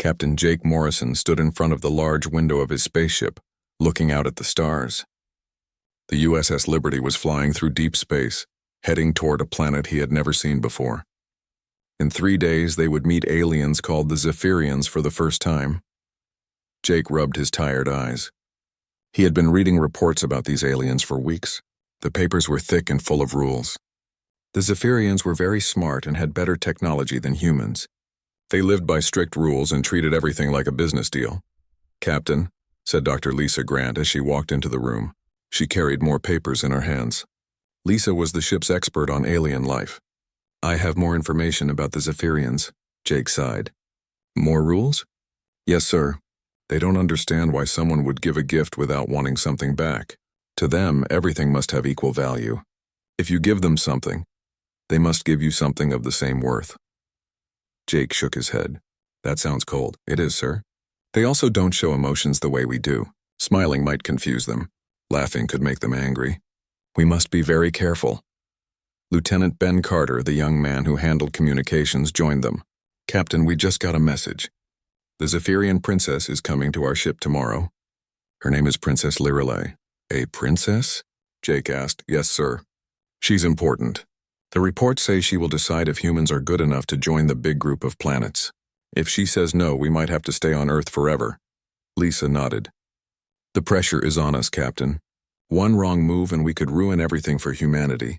Captain Jake Morrison stood in front of the large window of his spaceship, looking out at the stars. The USS Liberty was flying through deep space, heading toward a planet he had never seen before. In 3 days, they would meet aliens called the Zephyrians for the first time. Jake rubbed his tired eyes. He had been reading reports about these aliens for weeks. The papers were thick and full of rules. The Zephyrians were very smart and had better technology than humans. They lived by strict rules and treated everything like a business deal. "Captain," said Dr. Lisa Grant as she walked into the room. She carried more papers in her hands. Lisa was the ship's expert on alien life. "I have more information about the Zephyrians," Jake sighed. "More rules?" "Yes, sir. They don't understand why someone would give a gift without wanting something back. To them, everything must have equal value. If you give them something, they must give you something of the same worth." Jake shook his head. "That sounds cold." "It is, sir. They also don't show emotions the way we do. Smiling might confuse them. Laughing could make them angry. We must be very careful." Lieutenant Ben Carter, the young man who handled communications, joined them. "Captain, we just got a message. The Zephyrian princess is coming to our ship tomorrow. Her name is Princess Lirelei." "A princess?" Jake asked. "Yes, sir. She's important. The reports say she will decide if humans are good enough to join the big group of planets. If she says no, we might have to stay on Earth forever." Lisa nodded. "The pressure is on us, Captain. One wrong move and we could ruin everything for humanity."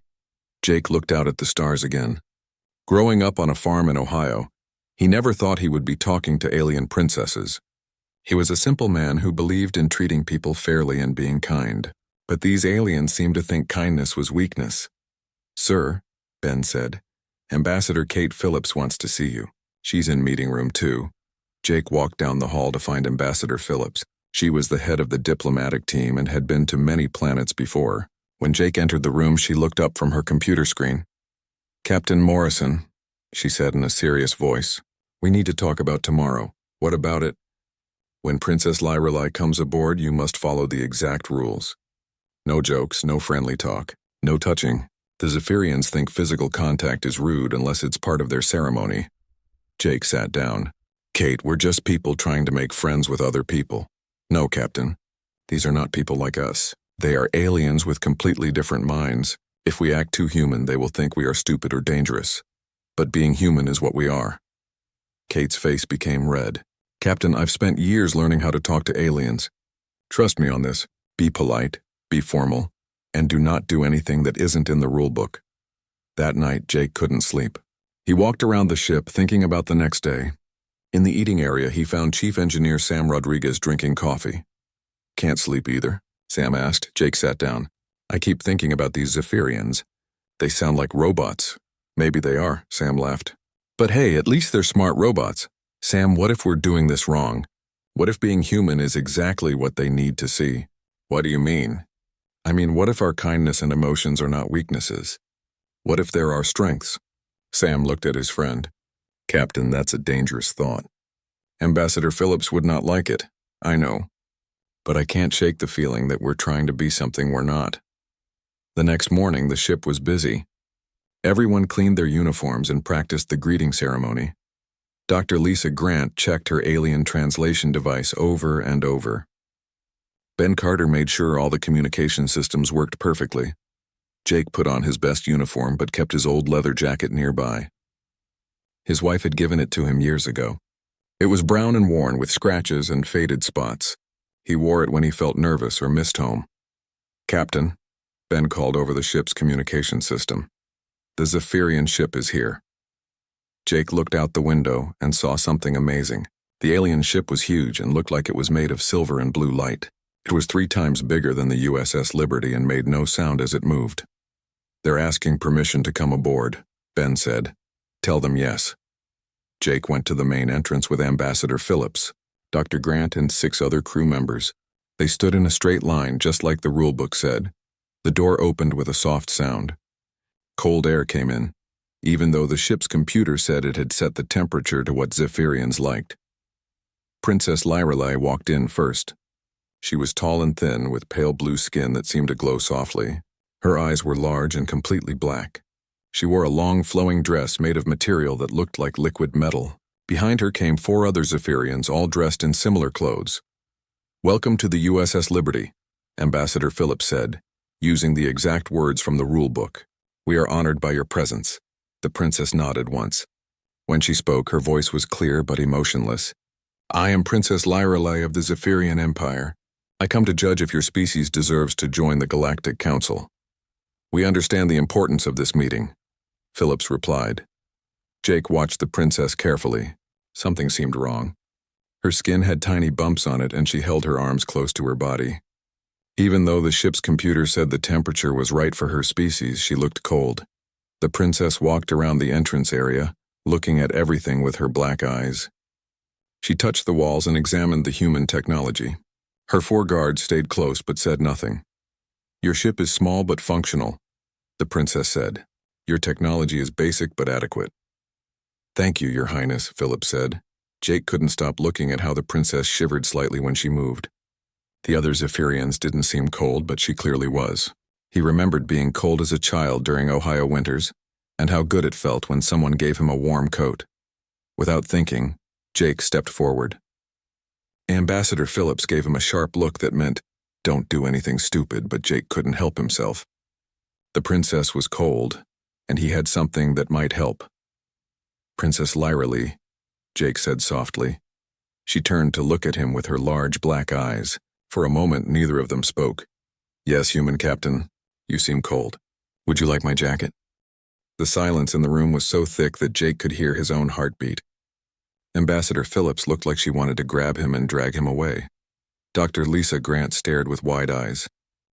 Jake looked out at the stars again. Growing up on a farm in Ohio, he never thought he would be talking to alien princesses. He was a simple man who believed in treating people fairly and being kind. But these aliens seemed to think kindness was weakness. "Sir," Ben said, "Ambassador Kate Phillips wants to see you. She's in meeting room 2. Jake walked down the hall to find Ambassador Phillips. She was the head of the diplomatic team and had been to many planets before. When Jake entered the room, she looked up from her computer screen. "Captain Morrison," she said in a serious voice, "we need to talk about tomorrow." "What about it?" "When Princess Lirelei comes aboard, you must follow the exact rules. No jokes, no friendly talk, no touching. The Zephyrians think physical contact is rude unless it's part of their ceremony." Jake sat down. "Kate, we're just people trying to make friends with other people." "No, Captain. These are not people like us. They are aliens with completely different minds. If we act too human, they will think we are stupid or dangerous. But being human is what we are." Kate's face became red. "Captain, I've spent years learning how to talk to aliens. Trust me on this. Be polite, be formal, and do not do anything that isn't in the rulebook." That night, Jake couldn't sleep. He walked around the ship thinking about the next day. In the eating area, he found Chief Engineer Sam Rodriguez drinking coffee. "Can't sleep either?" Sam asked. Jake sat down. "I keep thinking about these Zephyrians. They sound like robots." "Maybe they are," Sam laughed. "But hey, at least they're smart robots." "Sam, what if we're doing this wrong? What if being human is exactly what they need to see?" "What do you mean?" "I mean, what if our kindness and emotions are not weaknesses? What if they're our strengths?" Sam looked at his friend. "Captain, that's a dangerous thought. Ambassador Phillips would not like it. I know. But I can't shake the feeling that we're trying to be something we're not." The next morning, the ship was busy. Everyone cleaned their uniforms and practiced the greeting ceremony. Dr. Lisa Grant checked her alien translation device over and over. Ben Carter made sure all the communication systems worked perfectly. Jake put on his best uniform but kept his old leather jacket nearby. His wife had given it to him years ago. It was brown and worn with scratches and faded spots. He wore it when he felt nervous or missed home. "Captain," Ben called over the ship's communication system. "The Zephyrian ship is here." Jake looked out the window and saw something amazing. The alien ship was huge and looked like it was made of silver and blue light. It was 3 times bigger than the USS Liberty and made no sound as it moved. "They're asking permission to come aboard," Ben said. "Tell them yes." Jake went to the main entrance with Ambassador Phillips, Dr. Grant, and 6 other crew members. They stood in a straight line, just like the rulebook said. The door opened with a soft sound. Cold air came in, even though the ship's computer said it had set the temperature to what Zephyrians liked. Princess Lirelei walked in first. She was tall and thin, with pale blue skin that seemed to glow softly. Her eyes were large and completely black. She wore a long, flowing dress made of material that looked like liquid metal. Behind her came 4 other Zephyrians, all dressed in similar clothes. "Welcome to the USS Liberty," Ambassador Phillips said, using the exact words from the rulebook. "We are honored by your presence." The princess nodded once. When she spoke, her voice was clear but emotionless. "I am Princess Lyrelei of the Zephyrian Empire. I come to judge if your species deserves to join the Galactic Council." "We understand the importance of this meeting," Phillips replied. Jake watched the princess carefully. Something seemed wrong. Her skin had tiny bumps on it, and she held her arms close to her body. Even though the ship's computer said the temperature was right for her species, she looked cold. The princess walked around the entrance area, looking at everything with her black eyes. She touched the walls and examined the human technology. Her 4 guards stayed close but said nothing. "Your ship is small but functional," the princess said. "Your technology is basic but adequate." "Thank you, Your Highness," Philip said. Jake couldn't stop looking at how the princess shivered slightly when she moved. The other Zephyrians didn't seem cold, but she clearly was. He remembered being cold as a child during Ohio winters, and how good it felt when someone gave him a warm coat. Without thinking, Jake stepped forward. Ambassador Phillips gave him a sharp look that meant, "Don't do anything stupid," but Jake couldn't help himself. The princess was cold, and he had something that might help. "Princess Lyrelei," Jake said softly. She turned to look at him with her large black eyes. For a moment, neither of them spoke. "Yes, human captain. You seem cold. Would you like my jacket?" The silence in the room was so thick that Jake could hear his own heartbeat. Ambassador Phillips looked like she wanted to grab him and drag him away. Dr. Lisa Grant stared with wide eyes.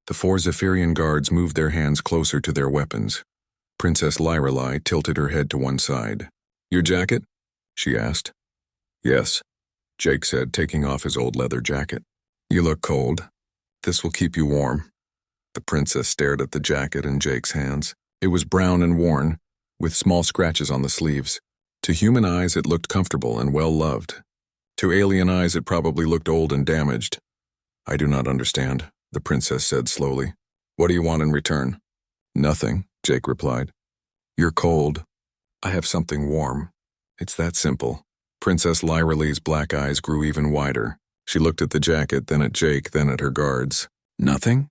The 4 Zephyrian guards moved their hands closer to their weapons. Princess Lyrelei tilted her head to one side. "Your jacket?" she asked. "Yes," Jake said, taking off his old leather jacket. "You look cold. This will keep you warm." The princess stared at the jacket in Jake's hands. It was brown and worn, with small scratches on the sleeves. To human eyes, it looked comfortable and well-loved. To alien eyes, it probably looked old and damaged. "I do not understand," the princess said slowly. "What do you want in return?" "Nothing," Jake replied. "You're cold. I have something warm. It's that simple." Princess Lyrelei's black eyes grew even wider. She looked at the jacket, then at Jake, then at her guards. "Nothing?"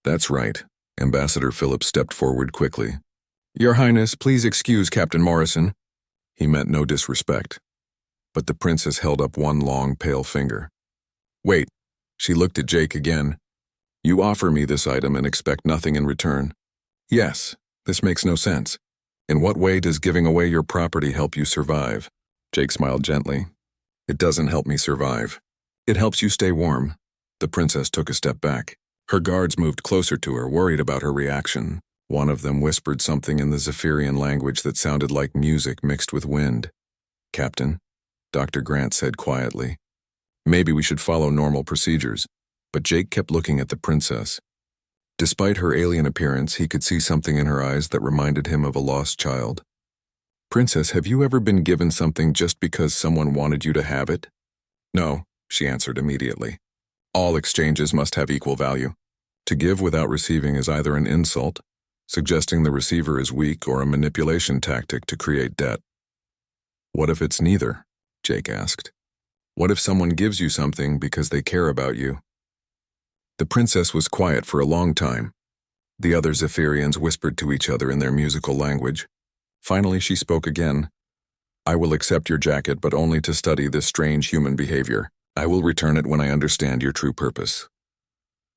"That's right." Ambassador Phillips stepped forward quickly. "Your Highness, please excuse Captain Morrison." He meant no disrespect. But the princess held up one long, pale finger. "Wait." She looked at Jake again. "You offer me this item and expect nothing in return?" "Yes. This makes no sense. In what way does giving away your property help you survive?" Jake smiled gently. "It doesn't help me survive. It helps you stay warm." The princess took a step back. Her guards moved closer to her, worried about her reaction. One of them whispered something in the Zephyrian language that sounded like music mixed with wind. "Captain," Dr. Grant said quietly, "maybe we should follow normal procedures." But Jake kept looking at the princess. Despite her alien appearance, he could see something in her eyes that reminded him of a lost child. "Princess, have you ever been given something just because someone wanted you to have it?" "No," she answered immediately. "All exchanges must have equal value. To give without receiving is either an insult, suggesting the receiver is weak, or a manipulation tactic to create debt." "What if it's neither?" Jake asked. "What if someone gives you something because they care about you?" The princess was quiet for a long time. The other Zephyrians whispered to each other in their musical language. Finally, she spoke again. "I will accept your jacket, but only to study this strange human behavior. I will return it when I understand your true purpose."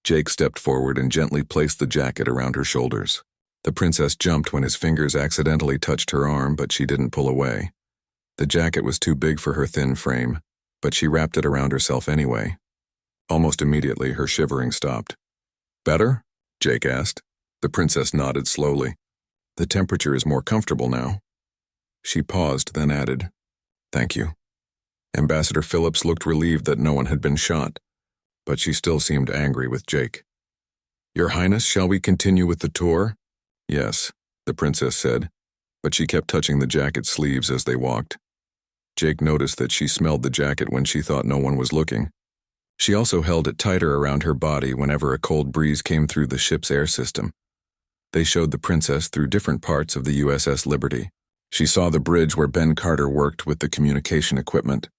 Jake stepped forward and gently placed the jacket around her shoulders. The princess jumped when his fingers accidentally touched her arm, but she didn't pull away. The jacket was too big for her thin frame, but she wrapped it around herself anyway. Almost immediately, her shivering stopped. "Better?" Jake asked. The princess nodded slowly. "The temperature is more comfortable now." She paused, then added, "Thank you." Ambassador Phillips looked relieved that no one had been shot, but she still seemed angry with Jake. "Your Highness, shall we continue with the tour?" "Yes," the princess said, but she kept touching the jacket's sleeves as they walked. Jake noticed that she smelled the jacket when she thought no one was looking. She also held it tighter around her body whenever a cold breeze came through the ship's air system. They showed the princess through different parts of the USS Liberty. She saw the bridge where Ben Carter worked with the communication equipment.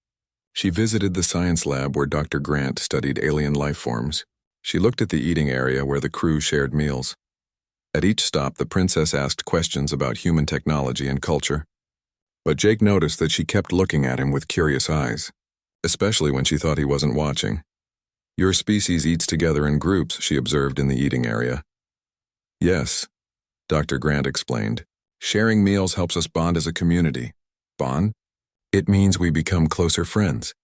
She visited the science lab where Dr. Grant studied alien life forms. She looked at the eating area where the crew shared meals. At each stop, the princess asked questions about human technology and culture. But Jake noticed that she kept looking at him with curious eyes, especially when she thought he wasn't watching. "Your species eats together in groups," she observed in the eating area. "Yes," Dr. Grant explained. "Sharing meals helps us bond as a community." "Bond?" "It means we become closer friends.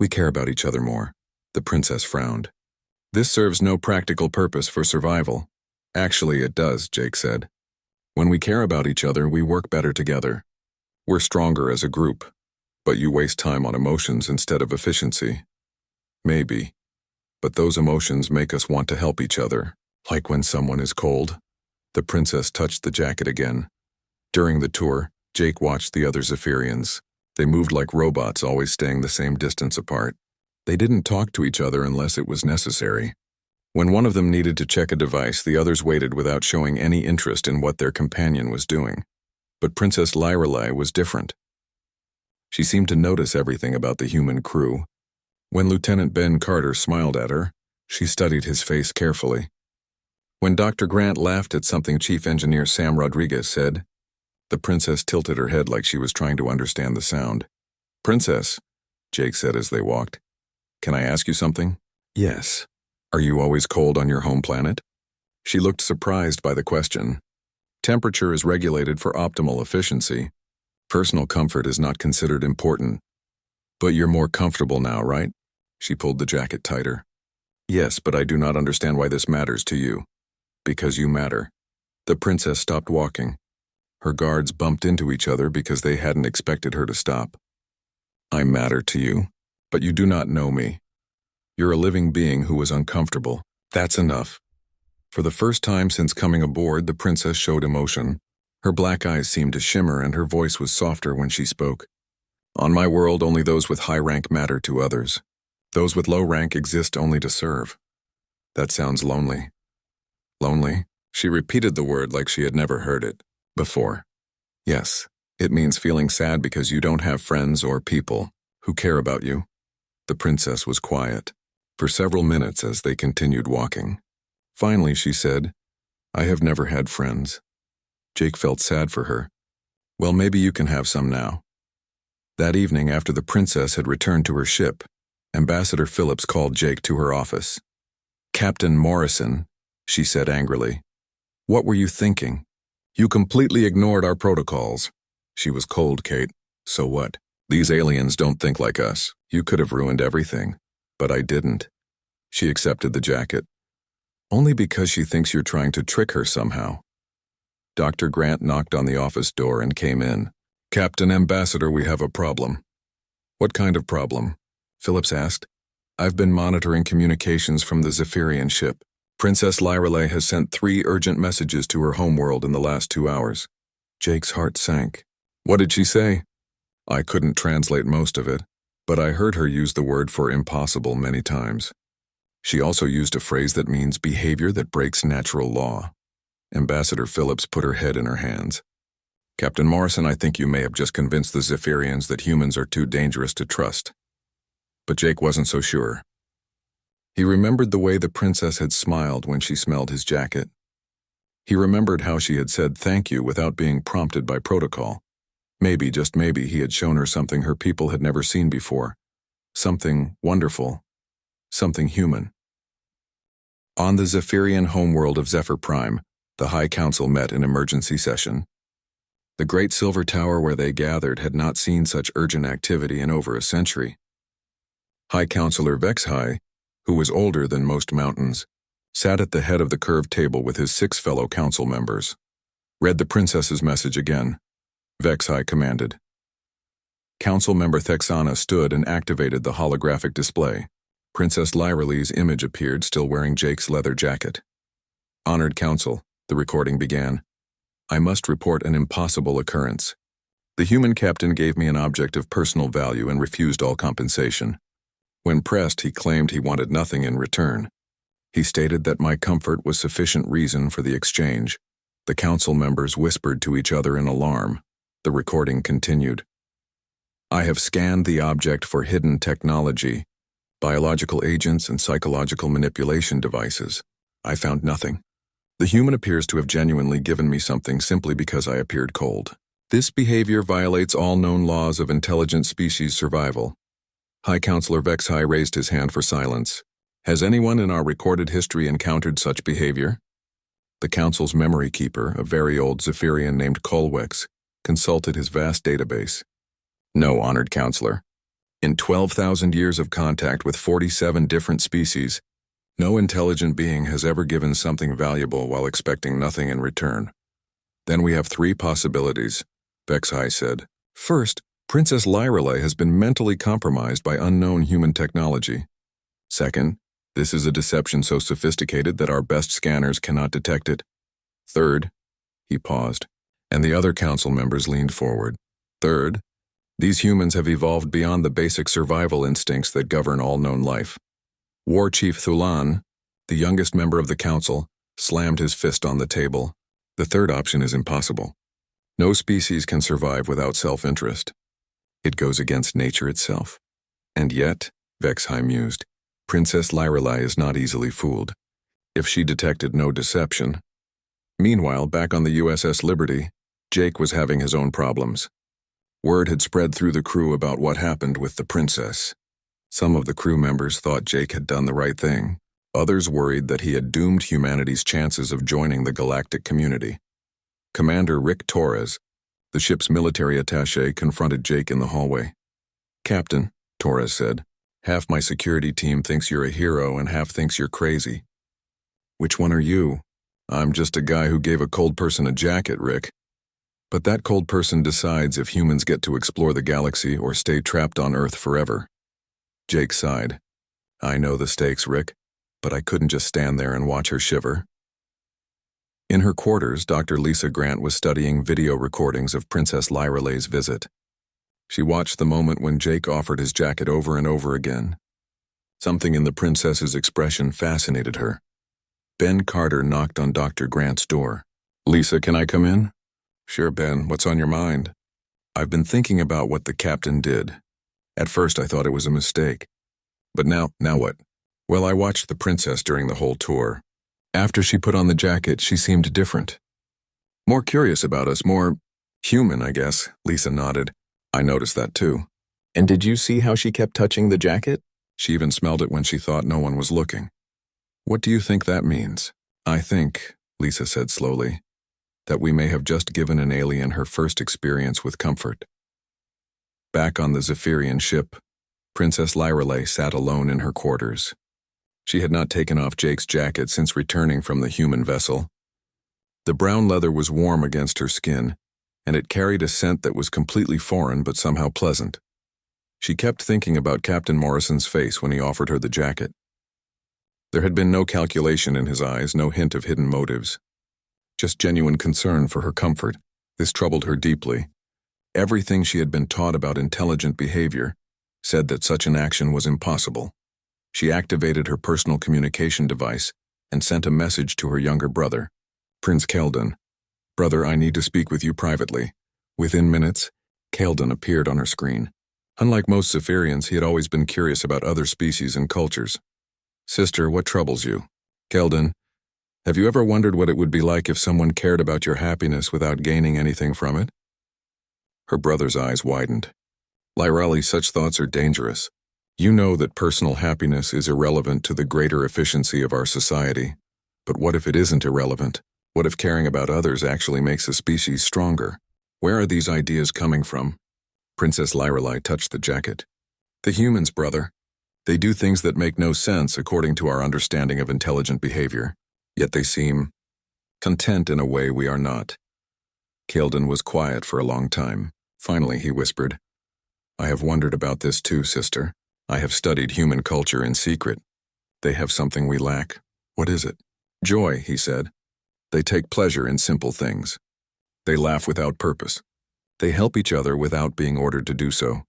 We care about each other more." The princess frowned. "This serves no practical purpose for survival." "Actually, it does," Jake said. "When we care about each other, we work better together. We're stronger as a group. But you waste time on emotions instead of efficiency." "Maybe. But those emotions make us want to help each other, like when someone is cold." The princess touched the jacket again. During the tour, Jake watched the other Zephyrians. They moved like robots, always staying the same distance apart. They didn't talk to each other unless it was necessary. When one of them needed to check a device, the others waited without showing any interest in what their companion was doing. But Princess Lyrelei was different. She seemed to notice everything about the human crew. When Lieutenant Ben Carter smiled at her, she studied his face carefully. When Dr. Grant laughed at something Chief Engineer Sam Rodriguez said, the princess tilted her head like she was trying to understand the sound. "Princess," Jake said as they walked, "can I ask you something?" "Yes." "Are you always cold on your home planet?" She looked surprised by the question. "Temperature is regulated for optimal efficiency. Personal comfort is not considered important. But you're more comfortable now, right?" She pulled the jacket tighter. "Yes, but I do not understand why this matters to you." "Because you matter." The princess stopped walking. Her guards bumped into each other because they hadn't expected her to stop. "I matter to you, but you do not know me. You're a living being who is uncomfortable. That's enough." For the first time since coming aboard, the princess showed emotion. Her black eyes seemed to shimmer and her voice was softer when she spoke. "On my world, only those with high rank matter to others. Those with low rank exist only to serve." "That sounds lonely." "Lonely?" She repeated the word like she had never heard it before. "Yes, it means feeling sad because you don't have friends or people who care about you." The princess was quiet for several minutes as they continued walking. Finally, she said, "I have never had friends." Jake felt sad for her. "Well, maybe you can have some now." That evening, after the princess had returned to her ship, Ambassador Phillips called Jake to her office. "Captain Morrison," she said angrily, "what were you thinking? You completely ignored our protocols." She was cold, Kate. "So what? These aliens don't think like us. You could have ruined everything. But I didn't." She accepted the jacket. "Only because she thinks you're trying to trick her somehow." Dr. Grant knocked on the office door and came in. "Captain Ambassador, we have a problem." "What kind of problem?" Phillips asked. "I've been monitoring communications from the Zephyrian ship. Princess Lyrelei has sent 3 urgent messages to her homeworld in the last 2 hours. Jake's heart sank. "What did she say?" "I couldn't translate most of it, but I heard her use the word for impossible many times. She also used a phrase that means behavior that breaks natural law." Ambassador Phillips put her head in her hands. "Captain Morrison, I think you may have just convinced the Zephyrians that humans are too dangerous to trust." But Jake wasn't so sure. He remembered the way the princess had smiled when she smelled his jacket. He remembered how she had said thank you without being prompted by protocol. Maybe, just maybe, he had shown her something her people had never seen before. Something wonderful. Something human. On the Zephyrian homeworld of Zephyr Prime, the High Council met in emergency session. The great silver tower where they gathered had not seen such urgent activity in over a century. High Counselor Vexhai, who was older than most mountains, sat at the head of the curved table with his 6 fellow council members. "Read the princess's message again," Vexhai commanded. Council member Thexana stood and activated the holographic display. Princess Lyrelei's image appeared, still wearing Jake's leather jacket. "Honored Council," the recording began. "I must report an impossible occurrence. The human captain gave me an object of personal value and refused all compensation. When pressed, he claimed he wanted nothing in return. He stated that my comfort was sufficient reason for the exchange." The council members whispered to each other in alarm. The recording continued. I have scanned the object for hidden technology, biological agents and psychological manipulation devices. I found nothing. The human appears to have genuinely given me something simply because I appeared cold. This behavior violates all known laws of intelligent species survival. High Counselor Vexhai raised his hand for silence. Has anyone in our recorded history encountered such behavior? The Council's memory keeper, a very old Zephyrian named Kolwex, consulted his vast database. No, Honored Counselor. In 12,000 years of contact with 47 different species, no intelligent being has ever given something valuable while expecting nothing in return. Then we have three possibilities, Vexhai said. First, Princess Lyrelei has been mentally compromised by unknown human technology. Second, this is a deception so sophisticated that our best scanners cannot detect it. Third, he paused, and the other council members leaned forward. Third, these humans have evolved beyond the basic survival instincts that govern all known life. War Chief Thulan, the youngest member of the council, slammed his fist on the table. The third option is impossible. No species can survive without self-interest. It goes against nature itself. And yet, Vexhai mused, Princess Lyrelei is not easily fooled. If she detected no deception. Meanwhile, back on the USS Liberty, Jake was having his own problems. Word had spread through the crew about what happened with the princess. Some of the crew members thought Jake had done the right thing. Others worried that he had doomed humanity's chances of joining the galactic community. Commander Rick Torres, the ship's military attaché, confronted Jake in the hallway. Captain, Torres said, half my security team thinks you're a hero and half thinks you're crazy. Which one are you? I'm just a guy who gave a cold person a jacket, Rick. But that cold person decides if humans get to explore the galaxy or stay trapped on Earth forever. Jake sighed. I know the stakes, Rick, but I couldn't just stand there and watch her shiver. In her quarters, Dr. Lisa Grant was studying video recordings of Princess Lyrelei's visit. She watched the moment when Jake offered his jacket over and over again. Something in the princess's expression fascinated her. Ben Carter knocked on Dr. Grant's door. Lisa, can I come in? Sure, Ben. What's on your mind? I've been thinking about what the captain did. At first, I thought it was a mistake. But now what? Well, I watched the princess during the whole tour. After she put on the jacket, she seemed different. More curious about us, more human, I guess, Lisa nodded. I noticed that too. And did you see how she kept touching the jacket? She even smelled it when she thought no one was looking. What do you think that means? I think, Lisa said slowly, that we may have just given an alien her first experience with comfort. Back on the Zephyrian ship, Princess Lyrelei sat alone in her quarters. She had not taken off Jake's jacket since returning from the human vessel. The brown leather was warm against her skin, and it carried a scent that was completely foreign but somehow pleasant. She kept thinking about Captain Morrison's face when he offered her the jacket. There had been no calculation in his eyes, no hint of hidden motives. Just genuine concern for her comfort. This troubled her deeply. Everything she had been taught about intelligent behavior said that such an action was impossible. She activated her personal communication device and sent a message to her younger brother, Prince Keldon. Brother, I need to speak with you privately. Within minutes, Keldon appeared on her screen. Unlike most Zephyrians, he had always been curious about other species and cultures. Sister, what troubles you? Keldon, have you ever wondered what it would be like if someone cared about your happiness without gaining anything from it? Her brother's eyes widened. Lyrelei, such thoughts are dangerous. You know that personal happiness is irrelevant to the greater efficiency of our society. But what if it isn't irrelevant? What if caring about others actually makes a species stronger? Where are these ideas coming from? Princess Lyrelei touched the jacket. The humans, brother. They do things that make no sense according to our understanding of intelligent behavior. Yet they seem content in a way we are not. Keldon was quiet for a long time. Finally, he whispered, I have wondered about this too, sister. I have studied human culture in secret. They have something we lack. What is it? Joy, he said. They take pleasure in simple things. They laugh without purpose. They help each other without being ordered to do so.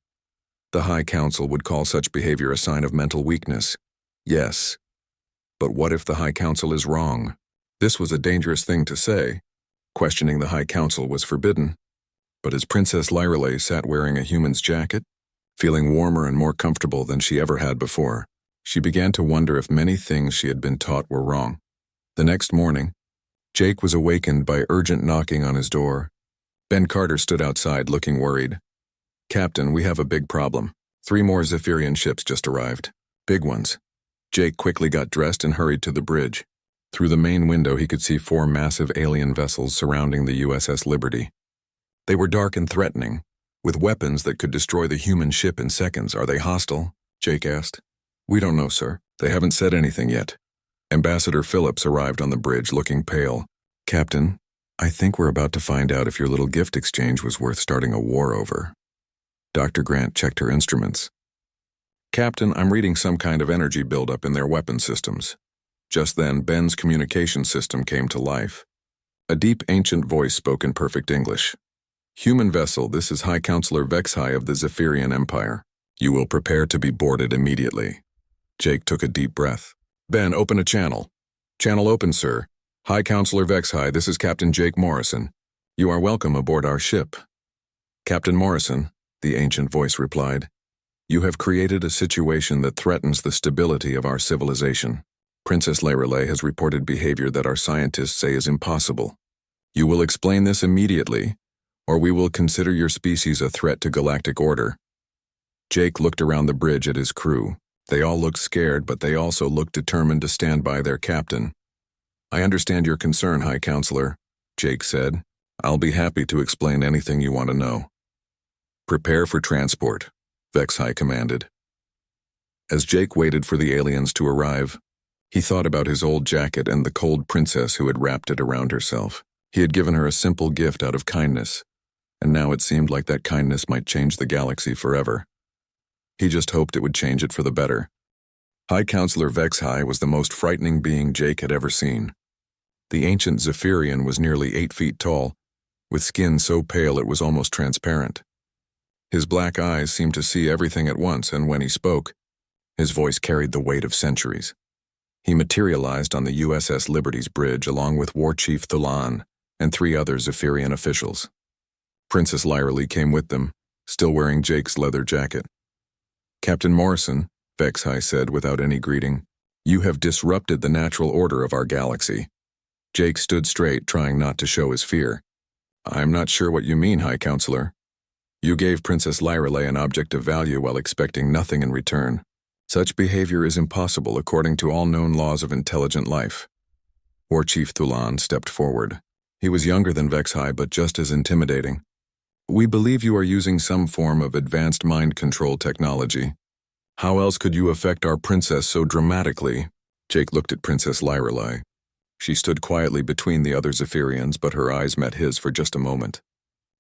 The High Council would call such behavior a sign of mental weakness. Yes. But what if the High Council is wrong? This was a dangerous thing to say. Questioning the High Council was forbidden. but as Princess Lyrelay sat wearing a human's jacket, feeling warmer and more comfortable than she ever had before, she began to wonder if many things she had been taught were wrong. The next morning, Jake was awakened by urgent knocking on his door. Ben Carter stood outside looking worried. "Captain, we have a big problem. 3 more Zephyrian ships just arrived. Big ones." Jake quickly got dressed and hurried to the bridge. Through the main window he could see 4 massive alien vessels surrounding the USS Liberty. They were dark and threatening, with weapons that could destroy the human ship in seconds. "Are they hostile?" Jake asked. "We don't know, sir. They haven't said anything yet." Ambassador Phillips arrived on the bridge looking pale. "Captain, I think we're about to find out if your little gift exchange was worth starting a war over." Dr. Grant checked her instruments. "Captain, I'm reading some kind of energy buildup in their weapon systems." Just then, Ben's communication system came to life. A deep, ancient voice spoke in perfect English. "Human vessel, this is High Counselor Vexhai of the Zephyrian Empire. You will prepare to be boarded immediately." Jake took a deep breath. "Ben, open a channel." "Channel open, sir. High Counselor Vexhai, this is Captain Jake Morrison. You are welcome aboard our ship." "Captain Morrison," the ancient voice replied, "you have created a situation that threatens the stability of our civilization. Princess Lyrelay has reported behavior that our scientists say is impossible. You will explain this immediately, or we will consider your species a threat to galactic order." Jake looked around the bridge at his crew. They all looked scared, but they also looked determined to stand by their captain. "I understand your concern, High Counselor," Jake said. "I'll be happy to explain anything you want to know." "Prepare for transport," Vexhai commanded. As Jake waited for the aliens to arrive, he thought about his old jacket and the cold princess who had wrapped it around herself. He had given her a simple gift out of kindness, and now it seemed like that kindness might change the galaxy forever. He just hoped it would change it for the better. High Counselor Vexhai was the most frightening being Jake had ever seen. The ancient Zephyrian was nearly 8 feet tall, with skin so pale it was almost transparent. His black eyes seemed to see everything at once, and when he spoke, his voice carried the weight of centuries. He materialized on the USS Liberty's bridge along with War Chief Thulan and 3 other Zephyrian officials. Princess Lyrelay came with them, still wearing Jake's leather jacket. "Captain Morrison," Vexhai said without any greeting, "you have disrupted the natural order of our galaxy." Jake stood straight, trying not to show his fear. "I'm not sure what you mean, High Counselor. You gave Princess Lyrelay an object of value while expecting nothing in return. Such behavior is impossible according to all known laws of intelligent life." War Chief Thulan stepped forward. He was younger than Vexhai, but just as intimidating. "We believe you are using some form of advanced mind control technology. How else could you affect our princess so dramatically?" Jake looked at Princess Lyrelay. She stood quietly between the other Zephyrians, but her eyes met his for just a moment.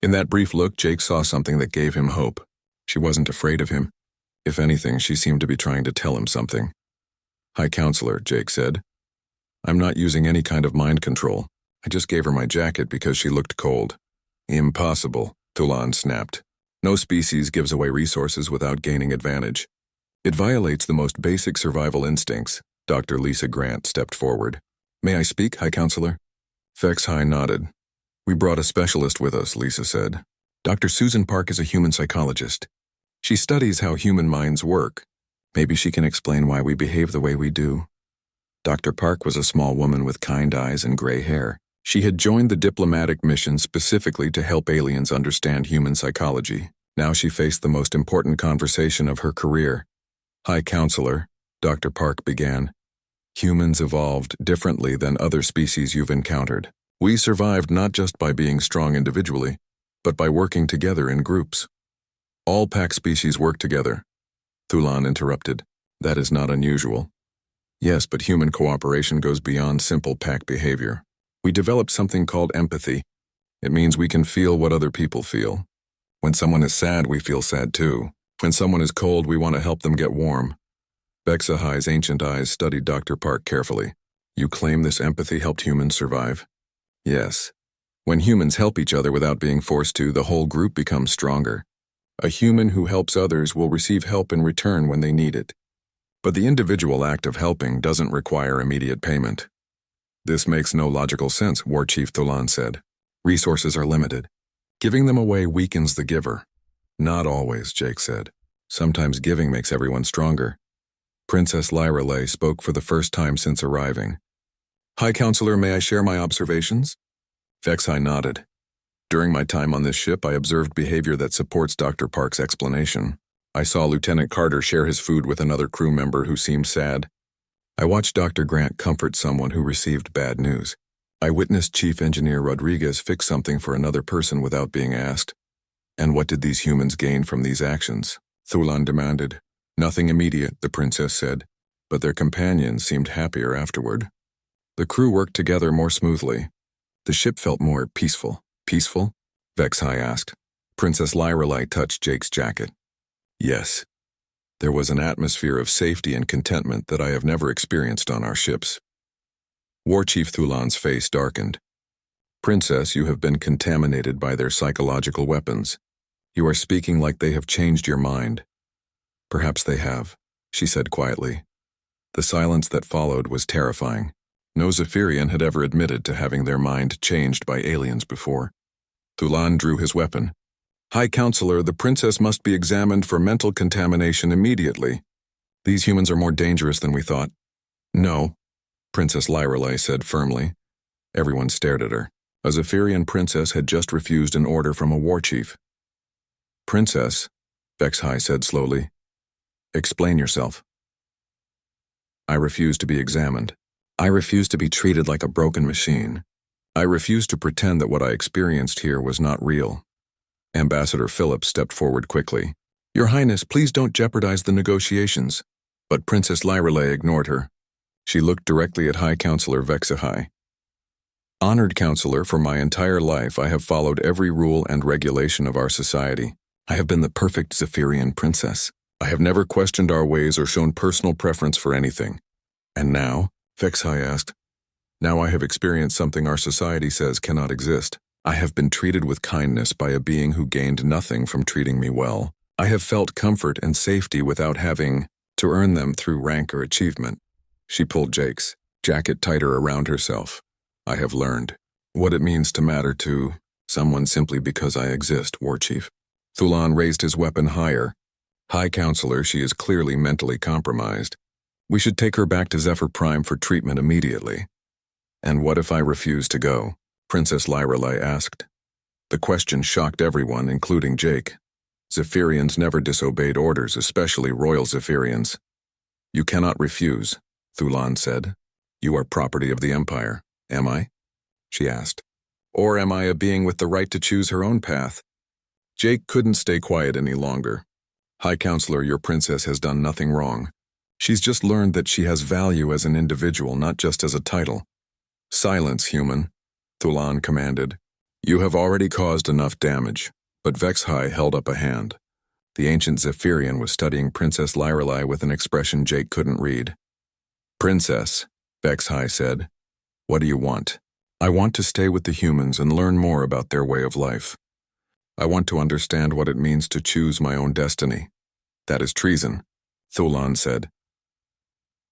In that brief look, Jake saw something that gave him hope. She wasn't afraid of him. If anything, she seemed to be trying to tell him something. "High Counselor," Jake said, "I'm not using any kind of mind control. I just gave her my jacket because she looked cold." "Impossible," Thulan snapped. "No species gives away resources without gaining advantage. It violates the most basic survival instincts." Dr. Lisa Grant stepped forward. "May I speak, High Counselor?" Vexhai nodded. "We brought a specialist with us," Lisa said. "Dr. Susan Park is a human psychologist. She studies how human minds work. Maybe she can explain why we behave the way we do." Dr. Park was a small woman with kind eyes and gray hair. She had joined the diplomatic mission specifically to help aliens understand human psychology. Now she faced the most important conversation of her career. "High Counselor," Dr. Park began, "humans evolved differently than other species you've encountered. We survived not just by being strong individually, but by working together in groups. All pack species work together." Thulan interrupted. "That is not unusual." "Yes, but human cooperation goes beyond simple pack behavior. We develop something called empathy. It means we can feel what other people feel. When someone is sad, we feel sad too. When someone is cold, we want to help them get warm." Vexahai's ancient eyes studied Dr. Park carefully. "You claim this empathy helped humans survive?" "Yes. When humans help each other without being forced to, the whole group becomes stronger. A human who helps others will receive help in return when they need it. But the individual act of helping doesn't require immediate payment." "This makes no logical sense," War Chief Thulan said. "Resources are limited. Giving them away weakens the giver. Not always, Jake said. Sometimes giving makes everyone stronger. Princess Lyrelay spoke for the first time since arriving. High Counselor, may I share my observations? Vexai nodded. During my time on this ship, I observed behavior that supports Dr. Park's explanation. I saw Lieutenant Carter share his food with another crew member who seemed sad. I watched Dr. Grant comfort someone who received bad news. I witnessed Chief Engineer Rodriguez fix something for another person without being asked. And what did these humans gain from these actions? Thulan demanded. Nothing immediate, the princess said, but their companions seemed happier afterward. The crew worked together more smoothly. The ship felt more peaceful. Peaceful? Vexai asked. Princess Lyrelay touched Jake's jacket. Yes. There was an atmosphere of safety and contentment that I have never experienced on our ships. War Chief Thulan's face darkened. Princess, you have been contaminated by their psychological weapons. You are speaking like they have changed your mind. Perhaps they have, she said quietly. The silence that followed was terrifying. No Zephyrian had ever admitted to having their mind changed by aliens before. Thulan drew his weapon. High Counselor, the princess must be examined for mental contamination immediately. These humans are more dangerous than we thought. No, Princess Lyrelay said firmly. Everyone stared at her. A Zephyrian princess had just refused an order from a war chief. Princess, Vexai said slowly, explain yourself. I refuse to be examined. I refuse to be treated like a broken machine. I refuse to pretend that what I experienced here was not real. Ambassador Phillips stepped forward quickly. Your Highness, please don't jeopardize the negotiations. But Princess Lyrelay ignored her. She looked directly at High Counselor Vexai. Honored Counselor, for my entire life I have followed every rule and regulation of our society. I have been the perfect Zephyrian princess. I have never questioned our ways or shown personal preference for anything. And now, Vexai asked, now I have experienced something our society says cannot exist. I have been treated with kindness by a being who gained nothing from treating me well. I have felt comfort and safety without having to earn them through rank or achievement. She pulled Jake's jacket tighter around herself. I have learned what it means to matter to someone simply because I exist, War Chief. Thulan raised his weapon higher. High Counselor, she is clearly mentally compromised. We should take her back to Zephyr Prime for treatment immediately. And what if I refuse to go? Princess Lyrelay asked. The question shocked everyone, including Jake. Zephyrians never disobeyed orders, especially royal Zephyrians. You cannot refuse, Thulan said. You are property of the Empire, am I? She asked. Or am I a being with the right to choose her own path? Jake couldn't stay quiet any longer. High Counselor, your princess has done nothing wrong. She's just learned that she has value as an individual, not just as a title. Silence, human, Thulan commanded. You have already caused enough damage. But Vexai held up a hand. The ancient Zephyrian was studying Princess Lyrelay with an expression Jake couldn't read. Princess, Vexai said, what do you want? I want to stay with the humans and learn more about their way of life. I want to understand what it means to choose my own destiny. That is treason, Thulan said.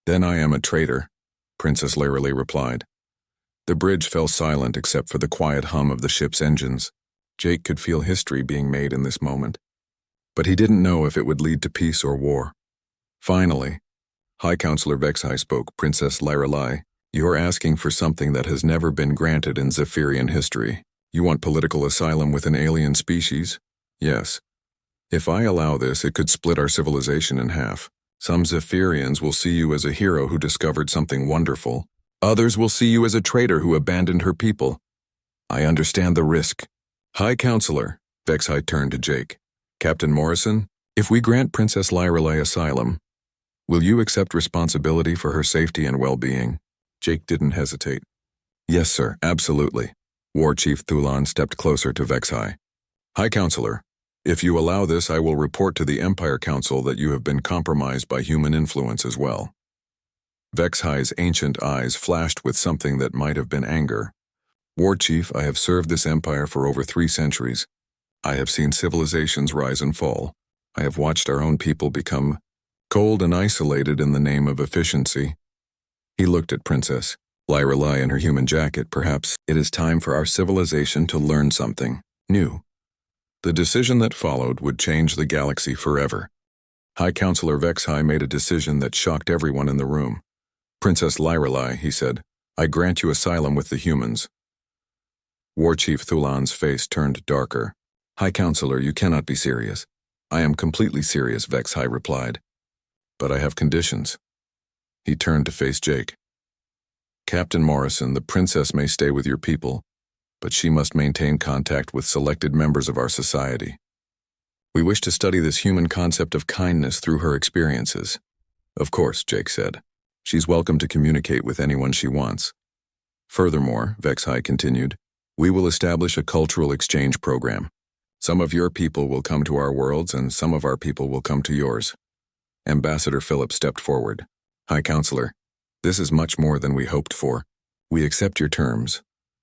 Then I am a traitor, Princess Lyrelay replied. The bridge fell silent except for the quiet hum of the ship's engines. Jake could feel history being made in this moment. But he didn't know if it would lead to peace or war. Finally, High Counselor Vexai spoke. Princess Lyrelay, you are asking for something that has never been granted in Zephyrian history. You want political asylum with an alien species? Yes. If I allow this, it could split our civilization in half. Some Zephyrians will see you as a hero who discovered something wonderful. Others will see you as a traitor who abandoned her people. I understand the risk. High Counselor, Vexai turned to Jake. Captain Morrison, if we grant Princess Lyrelay asylum, will you accept responsibility for her safety and well-being? Jake didn't hesitate. Yes, sir, absolutely. War Chief Thulan stepped closer to Vexai. High Counselor, if you allow this, I will report to the Empire Council that you have been compromised by human influence as well. Vexai's ancient eyes flashed with something that might have been anger. War Chief, I have served this empire for over 3 centuries. I have seen civilizations rise and fall. I have watched our own people become cold and isolated in the name of efficiency. He looked at Princess Lyrelay in her human jacket. Perhaps it is time for our civilization to learn something new. The decision that followed would change the galaxy forever. High Counselor Vexhai made a decision that shocked everyone in the room. "Princess Lyrelai," he said, "I grant you asylum with the humans." War Chief Thulan's face turned darker. "High Counselor, you cannot be serious." "I am completely serious," Vexhai replied. "But I have conditions." He turned to face Jake. "Captain Morrison, the princess may stay with your people, but she must maintain contact with selected members of our society. We wish to study this human concept of kindness through her experiences." "Of course," Jake said. "She's welcome to communicate with anyone she wants." "Furthermore," Vexhai continued, "we will establish a cultural exchange program. Some of your people will come to our worlds and some of our people will come to yours." Ambassador Philip stepped forward. "High Counselor, this is much more than we hoped for. We accept your terms."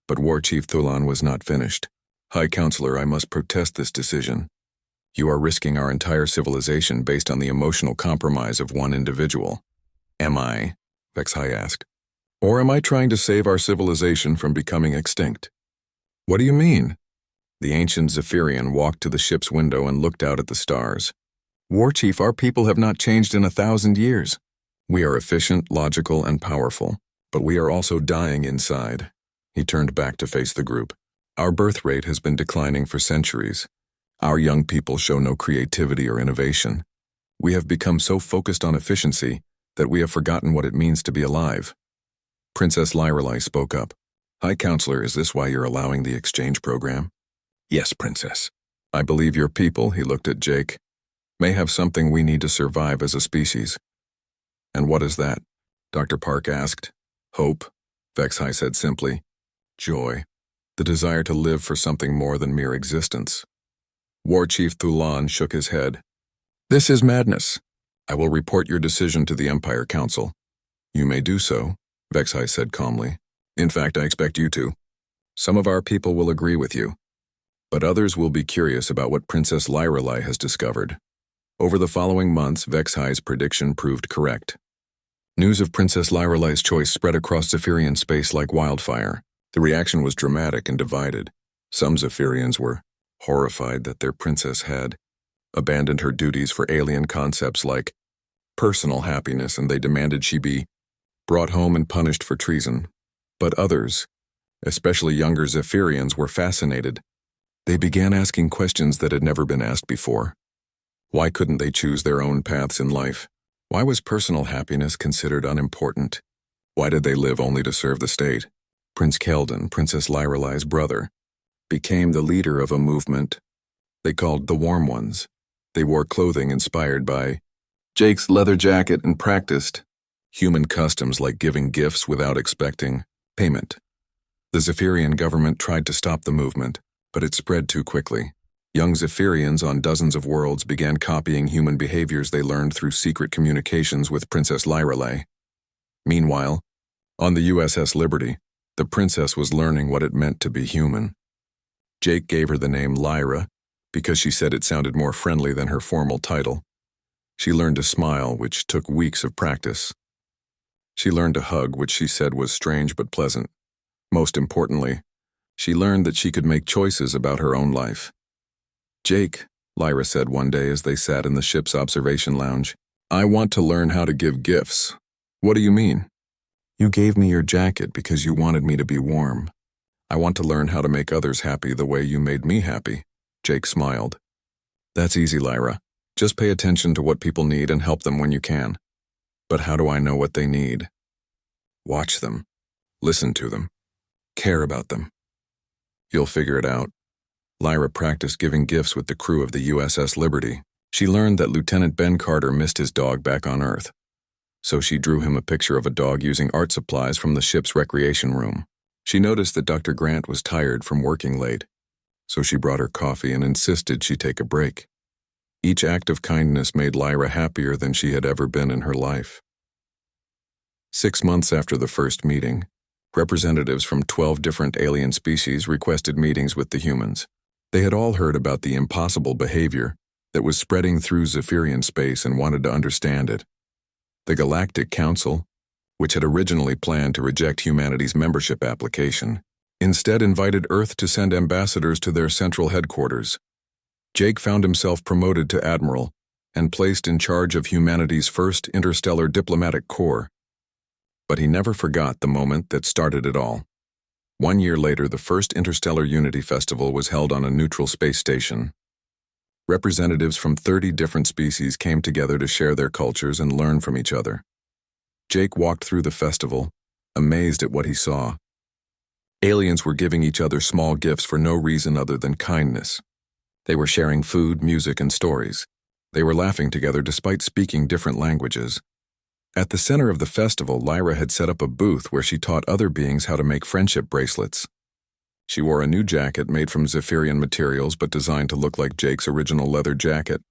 But War Chief Thulan was not finished. "High Counselor, I must protest this decision. You are risking our entire civilization based on the emotional compromise of one individual." "Am I?" Vexhai asked. "Or am I trying to save our civilization from becoming extinct?" "What do you mean?" The ancient Zephyrian walked to the ship's window and looked out at the stars. "War Chief, our people have not changed in 1,000 years. We are efficient, logical, and powerful, but we are also dying inside." He turned back to face the group. "Our birth rate has been declining for centuries. Our young people show no creativity or innovation. We have become so focused on efficiency that we have forgotten what it means to be alive." Princess Lyrelai spoke up. "High Counselor, is this why you're allowing the exchange program?" "Yes, Princess. I believe your people," he looked at Jake, "may have something we need to survive as a species." "And what is that?" Dr. Park asked. "Hope," Vexhai said simply. "Joy. The desire to live for something more than mere existence." War Chief Thulan shook his head. "This is madness. I will report your decision to the Empire Council." "You may do so," Vexhai said calmly. "In fact, I expect you to. Some of our people will agree with you, but others will be curious about what Princess Lyrelai has discovered." Over the following months, Vexhai's prediction proved correct. News of Princess Lyrelai's choice spread across Zephyrian space like wildfire. The reaction was dramatic and divided. Some Zephyrians were horrified that their princess had abandoned her duties for alien concepts like personal happiness, and they demanded she be brought home and punished for treason. But others, especially younger Zephyrians, were fascinated. They began asking questions that had never been asked before. Why couldn't they choose their own paths in life? Why was personal happiness considered unimportant? Why did they live only to serve the state? Prince Keldon, Princess Lyrelai's brother, became the leader of a movement they called the Warm Ones. They wore clothing inspired by Jake's leather jacket and practiced human customs like giving gifts without expecting payment. The Zephyrian government tried to stop the movement, but it spread too quickly. Young Zephyrians on dozens of worlds began copying human behaviors they learned through secret communications with Princess Lyrelai. Meanwhile, on the USS Liberty, the princess was learning what it meant to be human. Jake gave her the name Lyra because she said it sounded more friendly than her formal title. She learned to smile, which took weeks of practice. She learned to hug, which she said was strange but pleasant. Most importantly, she learned that she could make choices about her own life. "Jake," Lyra said one day as they sat in the ship's observation lounge, "I want to learn how to give gifts." "What do you mean?" "You gave me your jacket because you wanted me to be warm. I want to learn how to make others happy the way you made me happy." Jake smiled. "That's easy, Lyra. Just pay attention to what people need and help them when you can." "But how do I know what they need?" "Watch them. Listen to them. Care about them. You'll figure it out." Lyra practiced giving gifts with the crew of the USS Liberty. She learned that Lieutenant Ben Carter missed his dog back on Earth, so she drew him a picture of a dog using art supplies from the ship's recreation room. She noticed that Dr. Grant was tired from working late, so she brought her coffee and insisted she take a break. Each act of kindness made Lyra happier than she had ever been in her life. 6 months after the first meeting, representatives from 12 different alien species requested meetings with the humans. They had all heard about the impossible behavior that was spreading through Zephyrian space and wanted to understand it. The Galactic Council, which had originally planned to reject humanity's membership application, instead invited Earth to send ambassadors to their central headquarters. Jake found himself promoted to admiral and placed in charge of humanity's first interstellar diplomatic corps. But he never forgot the moment that started it all. 1 year later, the first Interstellar Unity Festival was held on a neutral space station. Representatives from 30 different species came together to share their cultures and learn from each other. Jake walked through the festival, amazed at what he saw. Aliens were giving each other small gifts for no reason other than kindness. They were sharing food, music, and stories. They were laughing together despite speaking different languages. At the center of the festival, Lyra had set up a booth where she taught other beings how to make friendship bracelets. She wore a new jacket made from Zephyrian materials but designed to look like Jake's original leather jacket.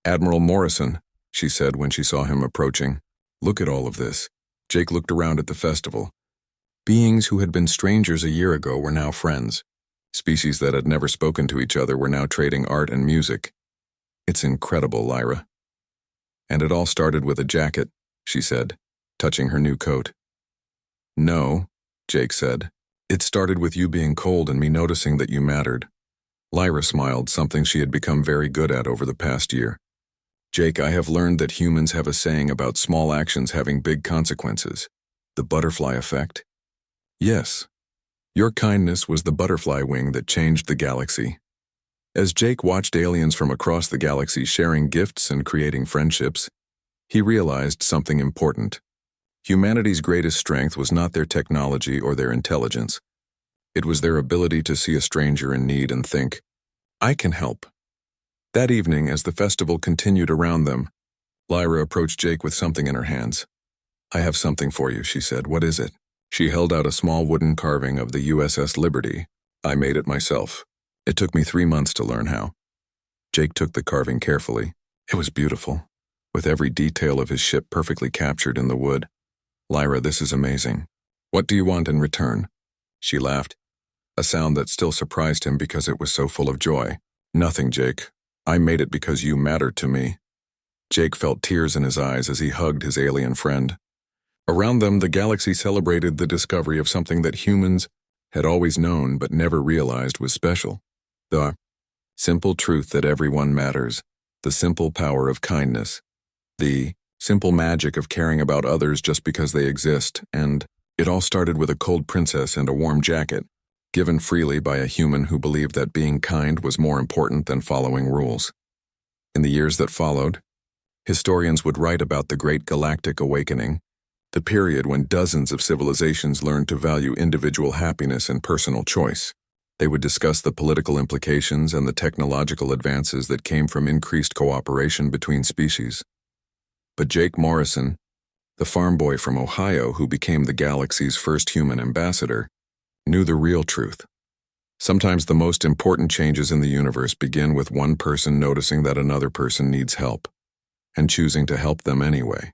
"Admiral Morrison," she said when she saw him approaching. "Look at all of this." Jake looked around at the festival. Beings who had been strangers a year ago were now friends. Species that had never spoken to each other were now trading art and music. "It's incredible, Lyra." "And it all started with a jacket," she said, touching her new coat. "No," Jake said. "It started with you being cold and me noticing that you mattered." Lyra smiled, something she had become very good at over the past year. "Jake, I have learned that humans have a saying about small actions having big consequences. The butterfly effect?" "Yes. Your kindness was the butterfly wing that changed the galaxy." As Jake watched aliens from across the galaxy sharing gifts and creating friendships, he realized something important. Humanity's greatest strength was not their technology or their intelligence. It was their ability to see a stranger in need and think, "I can help." That evening, as the festival continued around them, Lyra approached Jake with something in her hands. "I have something for you," she said. "What is it?" She held out a small wooden carving of the USS Liberty. "I made it myself. It took me 3 months to learn how." Jake took the carving carefully. It was beautiful, with every detail of his ship perfectly captured in the wood. "Lyra, this is amazing. What do you want in return?" She laughed, a sound that still surprised him because it was so full of joy. "Nothing, Jake. I made it because you mattered to me." Jake felt tears in his eyes as he hugged his alien friend. Around them, the galaxy celebrated the discovery of something that humans had always known but never realized was special. The simple truth that everyone matters, the simple power of kindness, the simple magic of caring about others just because they exist, and it all started with a cold princess and a warm jacket, given freely by a human who believed that being kind was more important than following rules. In the years that followed, historians would write about the Great Galactic Awakening, the period when dozens of civilizations learned to value individual happiness and personal choice. They would discuss the political implications and the technological advances that came from increased cooperation between species. But Jake Morrison, the farm boy from Ohio who became the galaxy's first human ambassador, knew the real truth. Sometimes the most important changes in the universe begin with one person noticing that another person needs help, and choosing to help them anyway.